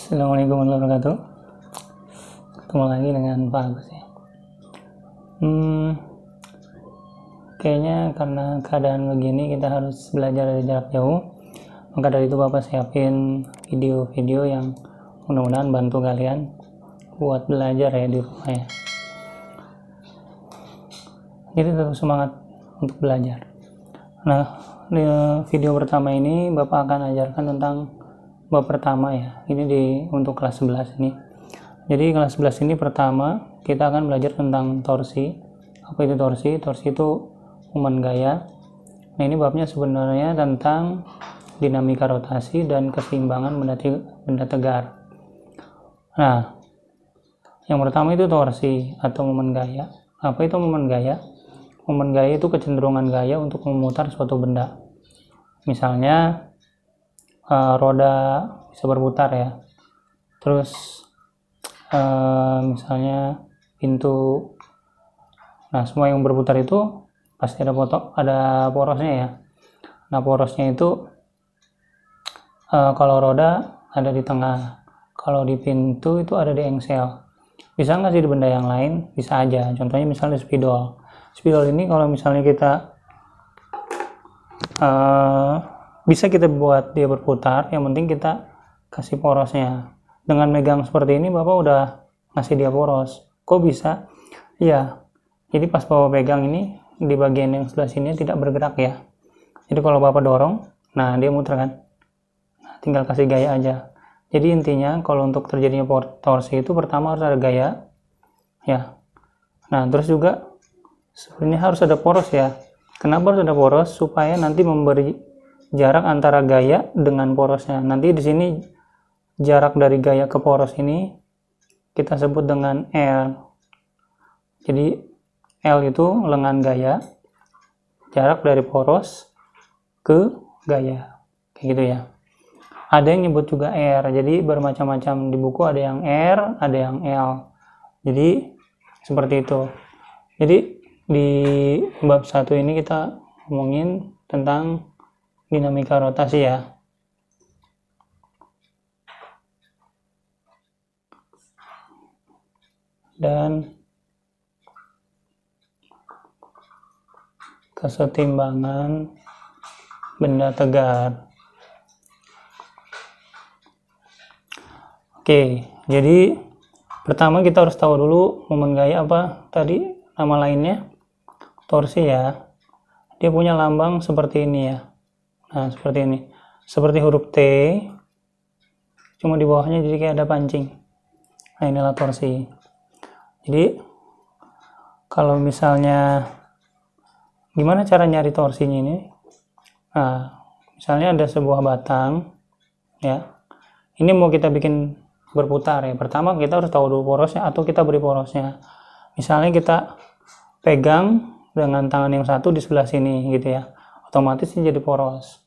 Assalamualaikum warahmatullahi wabarakatuh. Ketemu lagi dengan Pak Agus ya. Kayaknya karena keadaan begini kita harus belajar dari jarak jauh. Maka dari itu Bapak siapin video-video yang mudah-mudahan bantu kalian buat belajar ya di rumah ya. Jadi tetap semangat untuk belajar. Nah, di video pertama ini Bapak akan ajarkan tentang bab pertama ya. Ini untuk kelas 11 ini. Jadi kelas 11 ini pertama kita akan belajar tentang torsi. Apa itu torsi? Torsi itu momen gaya. Nah, ini babnya sebenarnya tentang dinamika rotasi dan keseimbangan benda tegar. Nah, yang pertama itu torsi atau momen gaya. Apa itu momen gaya? Momen gaya itu kecenderungan gaya untuk memutar suatu benda. Misalnya roda bisa berputar ya. Terus misalnya pintu. Nah, semua yang berputar itu pasti ada porosnya ya. Nah, porosnya itu kalau roda ada di tengah, kalau di pintu itu ada di engsel. Bisa nggak sih di benda yang lain? Bisa aja. Contohnya misalnya spidol. Spidol ini kalau misalnya kita bisa kita buat dia berputar, yang penting kita kasih porosnya. Dengan megang seperti ini Bapak udah ngasih dia poros. Kok bisa? Iya, jadi pas Bapak pegang ini di bagian yang sebelah sini tidak bergerak ya. Jadi kalau Bapak dorong, nah dia muter kan. Nah, tinggal kasih gaya aja. Jadi intinya kalau untuk terjadinya torsi itu pertama harus ada gaya ya. Nah, terus juga sebenarnya harus ada poros ya. Kenapa harus ada poros? Supaya nanti memberi jarak antara gaya dengan porosnya. Nanti di sini jarak dari gaya ke poros ini kita sebut dengan L. Jadi L itu lengan gaya, jarak dari poros ke gaya, kayak gitu ya. Ada yang nyebut juga R, jadi bermacam-macam di buku, ada yang R, ada yang L. Jadi seperti itu. Jadi di bab 1 ini kita ngomongin tentang dinamika rotasi ya. Dan kesetimbangan benda tegar. Oke, jadi pertama kita harus tahu dulu momen gaya apa tadi nama lainnya. Torsi ya. Dia punya lambang seperti ini ya. Nah, seperti ini. Seperti huruf T. Cuma di bawahnya jadi kayak ada pancing. Nah, inilah torsi. Jadi kalau misalnya gimana cara nyari torsinya ini? Nah, misalnya ada sebuah batang ya. Ini mau kita bikin berputar ya. Pertama kita harus tahu dulu porosnya atau kita beri porosnya. Misalnya kita pegang dengan tangan yang satu di sebelah sini gitu ya. Otomatis ini jadi poros.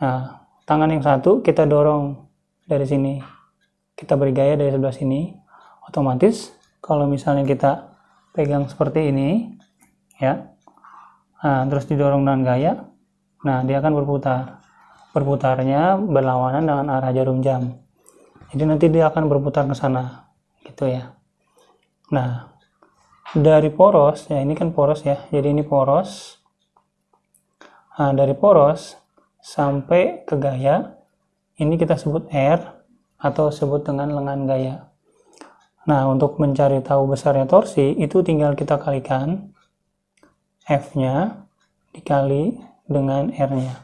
Nah, tangan yang satu kita dorong dari sini. Kita beri gaya dari sebelah sini. Otomatis kalau misalnya kita pegang seperti ini ya. Nah, terus didorong dengan gaya. Nah, dia akan berputar. Berputarnya berlawanan dengan arah jarum jam. Jadi nanti dia akan berputar ke sana. Gitu ya. Nah, dari poros, ya ini kan poros ya. Jadi ini poros. Nah, dari poros sampai ke gaya, ini kita sebut R atau sebut dengan lengan gaya. Nah, untuk mencari tahu besarnya torsi, itu tinggal kita kalikan F-nya dikali dengan R-nya.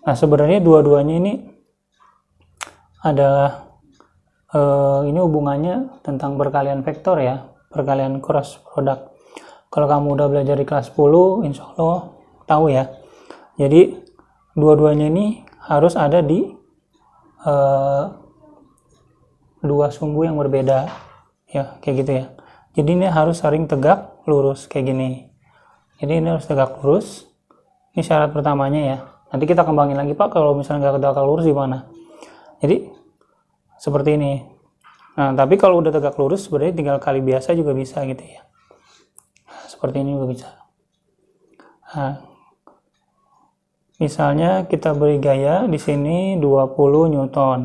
Nah, sebenarnya dua-duanya ini adalah ini hubungannya tentang perkalian vektor ya, perkalian cross product. Kalau kamu udah belajar di kelas 10, insya Allah tahu ya. Jadi dua-duanya ini harus ada di dua sumbu yang berbeda ya, kayak gitu ya. Jadi ini harus saling tegak lurus kayak gini. Jadi ini harus tegak lurus. Ini syarat pertamanya ya. Nanti kita kembangin lagi Pak, kalau misalnya nggak tegak lurus gimana? Jadi seperti ini. Nah, tapi kalau udah tegak lurus sebenarnya tinggal kali biasa juga bisa gitu ya. Nah, seperti ini juga bisa. Nah, misalnya kita beri gaya di sini 20 Newton.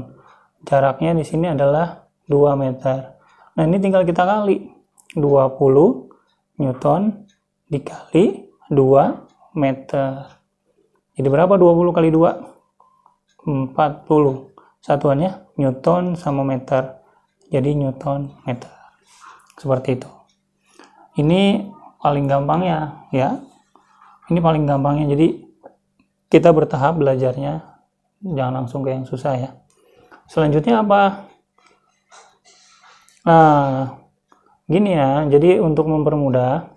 Jaraknya di sini adalah 2 meter. Nah, ini tinggal kita kali. 20 Newton dikali 2 meter. Jadi berapa 20 kali 2? 40. Satuannya Newton sama meter. Jadi Newton meter. Seperti itu. Ini paling gampangnya ya. Ini paling gampangnya. Jadi kita bertahap belajarnya. Jangan langsung ke yang susah ya. Selanjutnya apa? Nah, gini ya. Jadi untuk mempermudah,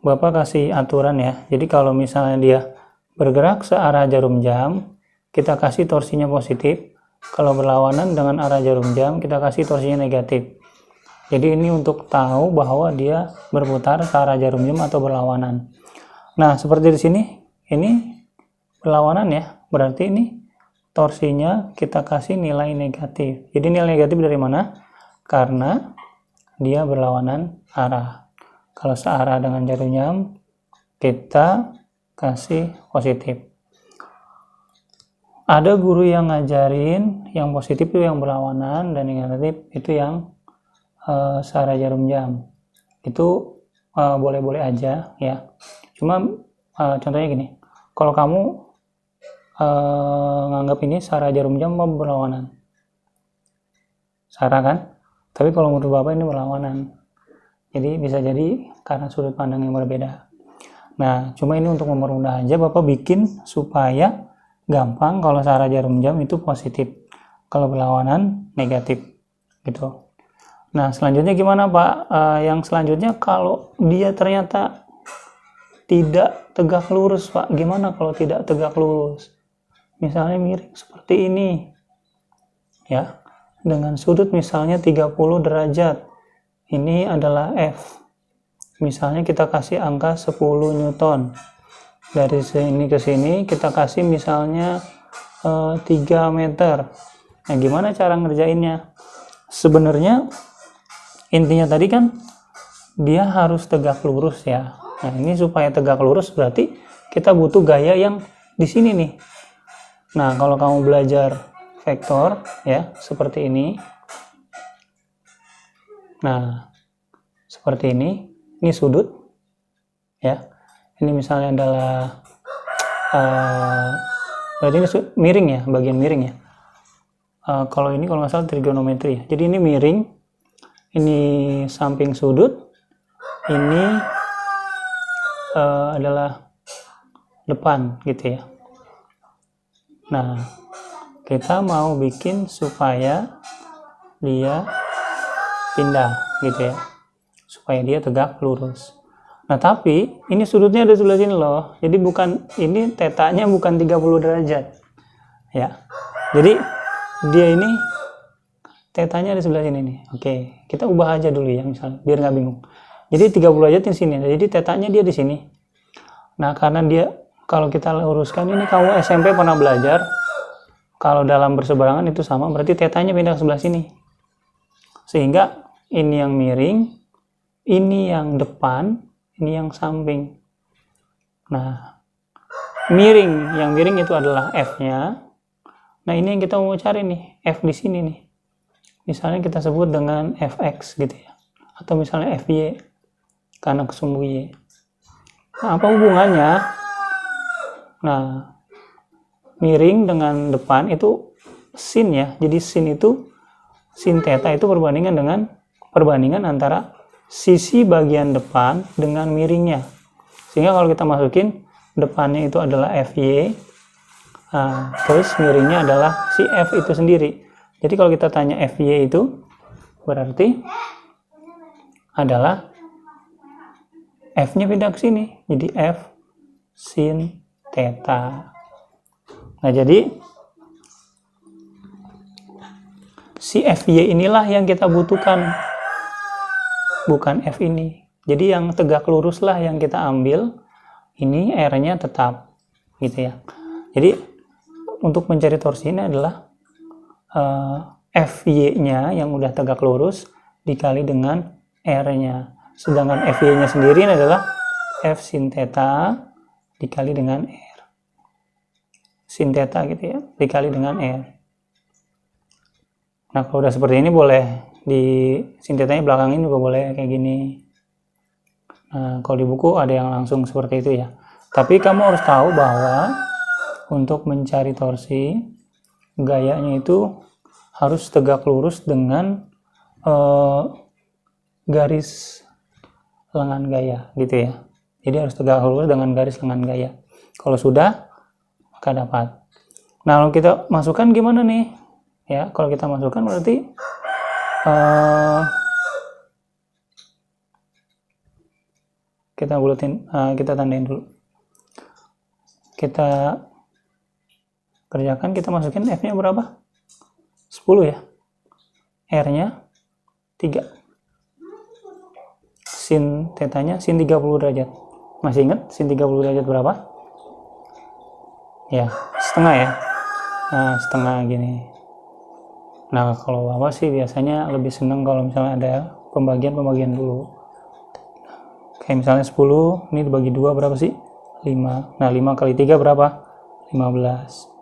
Bapak kasih aturan ya. Jadi kalau misalnya dia bergerak searah jarum jam, kita kasih torsinya positif. Kalau berlawanan dengan arah jarum jam, kita kasih torsinya negatif. Jadi ini untuk tahu bahwa dia berputar searah jarum jam atau berlawanan. Nah, seperti di sini, ini berlawanan ya. Berarti ini torsinya kita kasih nilai negatif. Jadi nilai negatif dari mana? Karena dia berlawanan arah. Kalau searah dengan jarum jam, kita kasih positif. Ada guru yang ngajarin yang positif itu yang berlawanan, dan yang negatif itu yang searah jarum jam. Itu boleh-boleh aja ya. Cuma contohnya gini, kalau kamu nganggap ini searah jarum jam berlawanan, searah kan? Tapi kalau menurut Bapak ini berlawanan. Jadi bisa jadi karena sudut pandang yang berbeda. Nah, cuma ini untuk mempermudah aja, Bapak bikin supaya gampang kalau searah jarum jam itu positif, kalau berlawanan negatif gitu. Nah, selanjutnya gimana Pak? Yang selanjutnya kalau dia ternyata tidak tegak lurus Pak, gimana kalau tidak tegak lurus? Misalnya miring seperti ini ya, dengan sudut misalnya 30 derajat. Ini adalah F. Misalnya kita kasih angka 10 Newton. Dari sini ke sini kita kasih misalnya 3 meter. Nah, gimana cara ngerjainnya? Sebenarnya intinya tadi kan dia harus tegak lurus ya. Nah, ini supaya tegak lurus berarti kita butuh gaya yang di sini nih. Nah, kalau kamu belajar vektor ya, seperti ini. Nah, seperti ini sudut ya. Ini misalnya adalah berarti ini miring ya, bagian miring ya. Kalau ini kalau nggak salah trigonometri ya. Jadi ini miring, ini samping sudut, ini adalah depan gitu ya. Nah, kita mau bikin supaya dia pindah gitu ya, supaya dia tegak lurus. Nah, tapi ini sudutnya ada sebelah sini loh. Jadi bukan, ini tetanya bukan 30 derajat ya. Jadi dia ini tetanya ada sebelah sini nih. Oke, kita ubah aja dulu ya misalnya biar nggak bingung. Jadi 30 derajat di sini. Jadi tetanya dia di sini. Nah, karena dia, kalau kita luruskan ini, kamu SMP pernah belajar kalau dalam berseberangan itu sama, berarti tetanya pindah ke sebelah sini. Sehingga ini yang miring, ini yang depan, ini yang samping. Nah, miring, yang miring itu adalah F-nya. Nah, ini yang kita mau cari nih, F di sini nih. Misalnya kita sebut dengan Fx gitu ya. Atau misalnya Fy, karena kesumbu Y. Nah, apa hubungannya? Nah, miring dengan depan itu sin ya. Jadi sin itu, sin theta itu perbandingan antara sisi bagian depan dengan miringnya. Sehingga kalau kita masukin, depannya itu adalah Fy, terus miringnya adalah si F itu sendiri. Jadi kalau kita tanya Fy itu berarti adalah F-nya pindah ke sini. Jadi F sin theta. Nah, jadi si Fy inilah yang kita butuhkan, bukan F ini. Jadi yang tegak lurus lah yang kita ambil. Ini R-nya tetap gitu ya. Jadi untuk mencari torsi ini adalah Fy-nya yang udah tegak lurus dikali dengan R-nya. Sedangkan Fy-nya sendiri adalah F sin theta dikali dengan R. Sin theta gitu ya, dikali dengan R. Nah, kalau udah seperti ini boleh di sintetanya belakangin juga boleh kayak gini. Nah, kalau di buku ada yang langsung seperti itu ya. Tapi kamu harus tahu bahwa untuk mencari torsi, gayanya itu harus tegak lurus dengan garis lengan gaya gitu ya. Jadi harus tegak lurus dengan garis lengan gaya. Kalau sudah, maka dapat. Nah, kalau kita masukkan gimana nih? Ya, kalau kita masukkan berarti kita bulatin, kita tandain dulu. Kita kerjakan, kita masukin F-nya berapa? 10 ya. R-nya 3. Sin tetanya sin 30 derajat. Masih ingat sin 30 derajat berapa? Ya, setengah ya. Nah, setengah gini. Nah, kalau Bapak sih biasanya lebih seneng kalau misalnya ada pembagian dulu. Kayak misalnya 10, ini dibagi 2 berapa sih? 5. Nah, 5 kali 3 berapa? 15.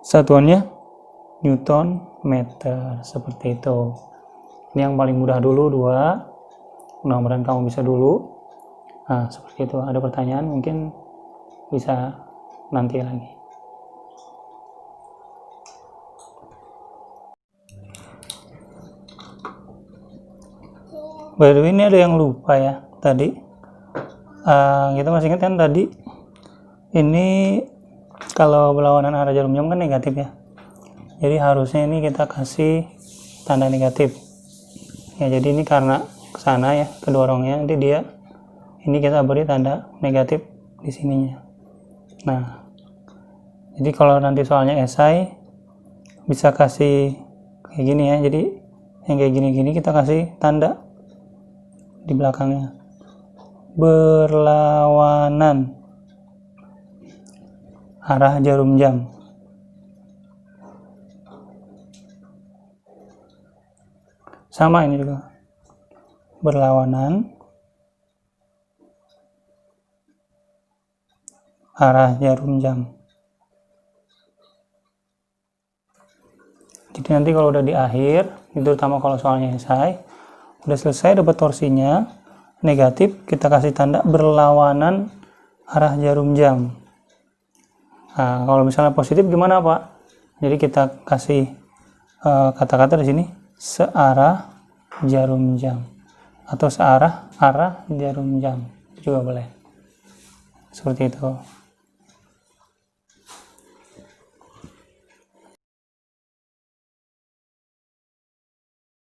Satuannya Newton meter, seperti itu. Ini yang paling mudah dulu, 2. Mudah-mudahan kamu bisa dulu. Nah, seperti itu. Ada pertanyaan mungkin bisa nanti lagi. By the way, ini ada yang lupa ya tadi. Kita masih ingat kan tadi ini kalau berlawanan arah jarum jam kan negatif ya. Jadi harusnya ini kita kasih tanda negatif. Ya, jadi ini karena ke sana ya, kedorongnya, nanti dia ini kita beri tanda negatif di sininya. Nah, jadi kalau nanti soalnya esai bisa kasih kayak gini ya. Jadi yang kayak gini-gini kita kasih tanda di belakangnya. Berlawanan arah jarum jam. Sama ini juga. Berlawanan arah jarum jam. Jadi nanti kalau udah di akhir, itu terutama kalau soalnya esai, udah selesai dapat torsinya negatif, kita kasih tanda berlawanan arah jarum jam. Nah, kalau misalnya positif gimana Pak? Jadi kita kasih kata-kata di sini searah jarum jam atau searah arah jarum jam juga boleh. Seperti itu.